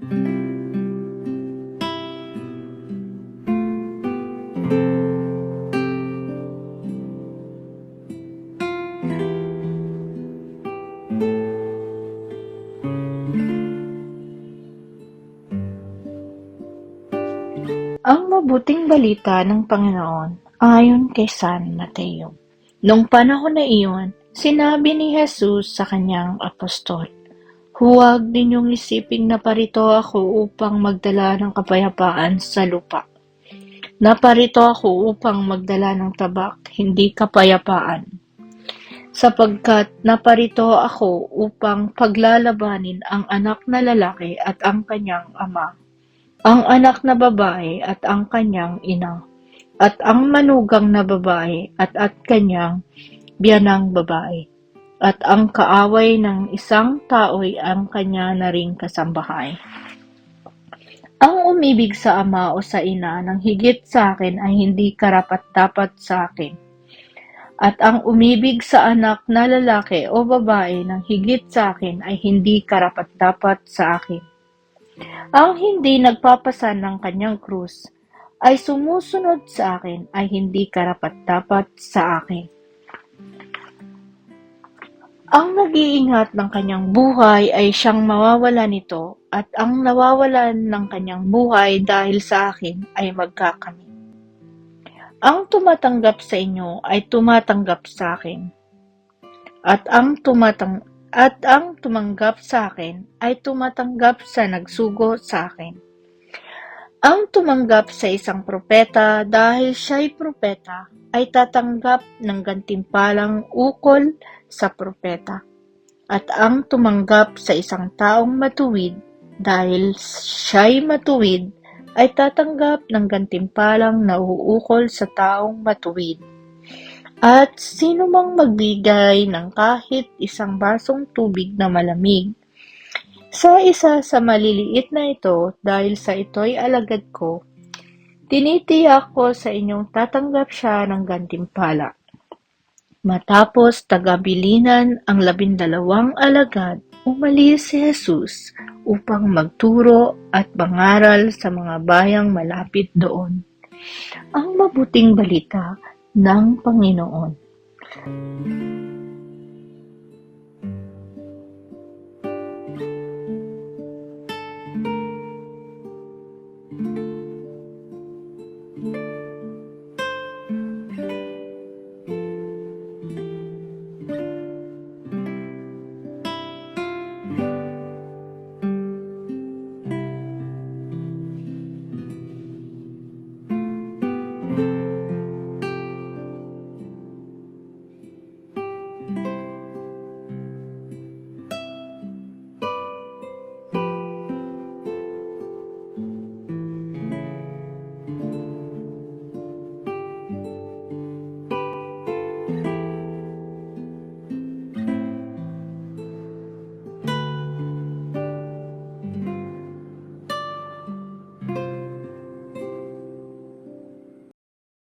Ang mabuting balita ng Panginoon ayon kay San Mateo. Nung panahon na iyon, sinabi ni Jesus sa kanyang apostol, "Huwag ninyong isiping naparito ako upang magdala ng kapayapaan sa lupa. Naparito ako upang magdala ng tabak, hindi kapayapaan. Sapagkat naparito ako upang paglalabanin ang anak na lalaki at ang kanyang ama, ang anak na babae at ang kanyang ina, at ang manugang na babae at kanyang biyanang babae, at ang kaaway ng isang tao'y ang kanya na ring kasambahay. Ang umibig sa ama o sa ina ng higit sa akin ay hindi karapat-dapat sa akin, at ang umibig sa anak na lalaki o babae ng higit sa akin ay hindi karapat-dapat sa akin. Ang hindi nagpapasan ng kanyang krus ay sumusunod sa akin ay hindi karapat-dapat sa akin. Ang nag-iingat ng kanyang buhay ay siyang mawawala nito, at ang nawawalan ng kanyang buhay dahil sa akin ay magkakamit. Ang tumatanggap sa inyo ay tumatanggap sa akin, at ang tumanggap sa akin ay tumatanggap sa nagsugo sa akin. Ang tumanggap sa isang propeta dahil siya'y propeta ay tatanggap ng gantimpalang ukol sa propeta. At ang tumanggap sa isang taong matuwid dahil siya'y matuwid ay tatanggap ng gantimpalang nauukol sa taong matuwid. At sino mang magbigay ng kahit isang basong tubig na malamig sa isa sa maliliit na ito dahil sa ito'y alagad ko, tinitiyak ko sa inyong tatanggap siya ng gantimpala. Matapos tagabilinan ang 12 alagad, umalis si Jesus upang magturo at mangaral sa mga bayang malapit doon. Ang mabuting balita ng Panginoon.